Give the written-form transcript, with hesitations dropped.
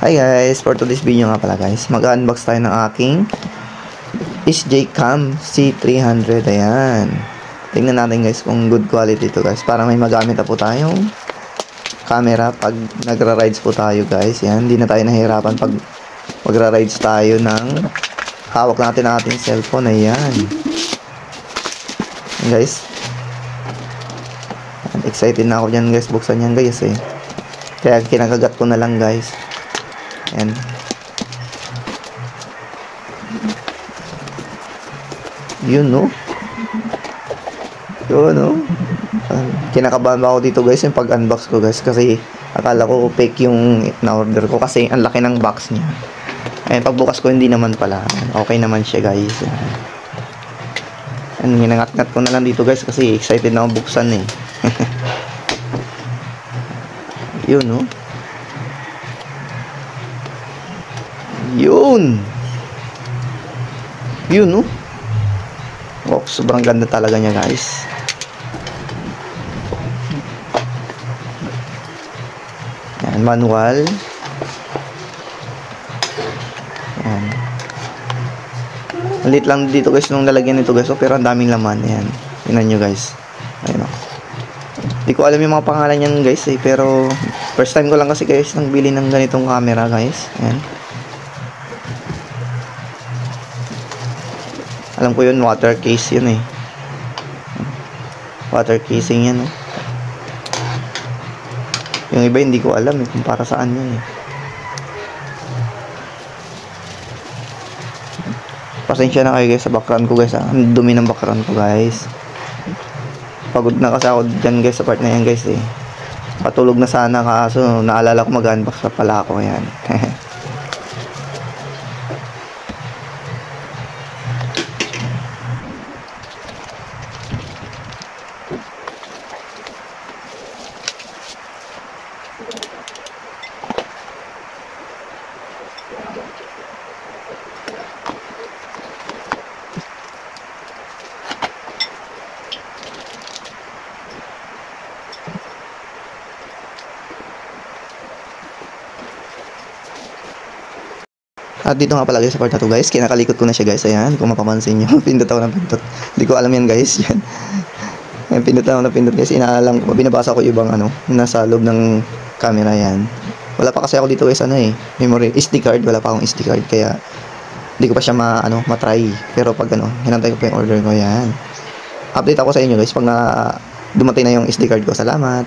Hi guys, for today's video nga pala guys, mag-unbox tayo ng aking SJCam C300. Ayan, tingnan natin guys kung good quality ito guys, para may magamit na po tayong camera pag nagra-rides po tayo guys. Yan, hindi na tayo nahihirapan pag magra-rides tayo ng hawak natin ang ating cellphone. Ayan guys, excited na ako dyan guys, buksan yan guys kaya kinakagat ko na lang guys. Ayan. Yun no. Yun no. Kinakabahan ba ako dito guys yung pag-unbox ko guys, kasi akala ko fake yung na-order ko kasi ang laki ng box niya. Ayan, pagbukas ko hindi naman pala. Okay naman siya guys. Ayan, ginangat-ngat ko na lang dito guys kasi excited na akong buksan Yun no. Yun no. Oh, sobrang ganda talaga niya guys. Yan, manual. Yan. Malit lang dito guys nung lalagyan nito guys, pero ang daming laman. Yan, tingnan nyo guys. Ayun o. Hindi ko alam yung mga pangalan yan guys pero first time ko lang kasi guys nang bili ng ganitong camera guys. Yan. Alam ko yun, water case yun water casing yan Yung iba hindi ko alam kung para saan yun Pasensya na kayo guys sa background ko guys Ang dumi ng background ko guys. Pagod na kasi ako dyan guys sa part na yan guys Patulog na sana kaso naalala ko mag-unbox pa pala ako. Yan. At dito nga pala guys sa part na to guys, kinakalikot ko na siya guys. Ayan, kung mapapansin nyo, pindot ako ng pindot. Hindi ko alam yan guys. Yan. Ayan, pindot ako ng pindot guys. Inaalam ko, binabasa ko ibang nasa loob ng camera. Yan. Wala pa kasi ako dito guys memory, SD card. Wala pa akong SD card kaya hindi ko pa siya matry. Pero pag hinantay ko pa yung order ko. Yan. Update ako sa inyo guys pag dumating na yung SD card ko. Salamat.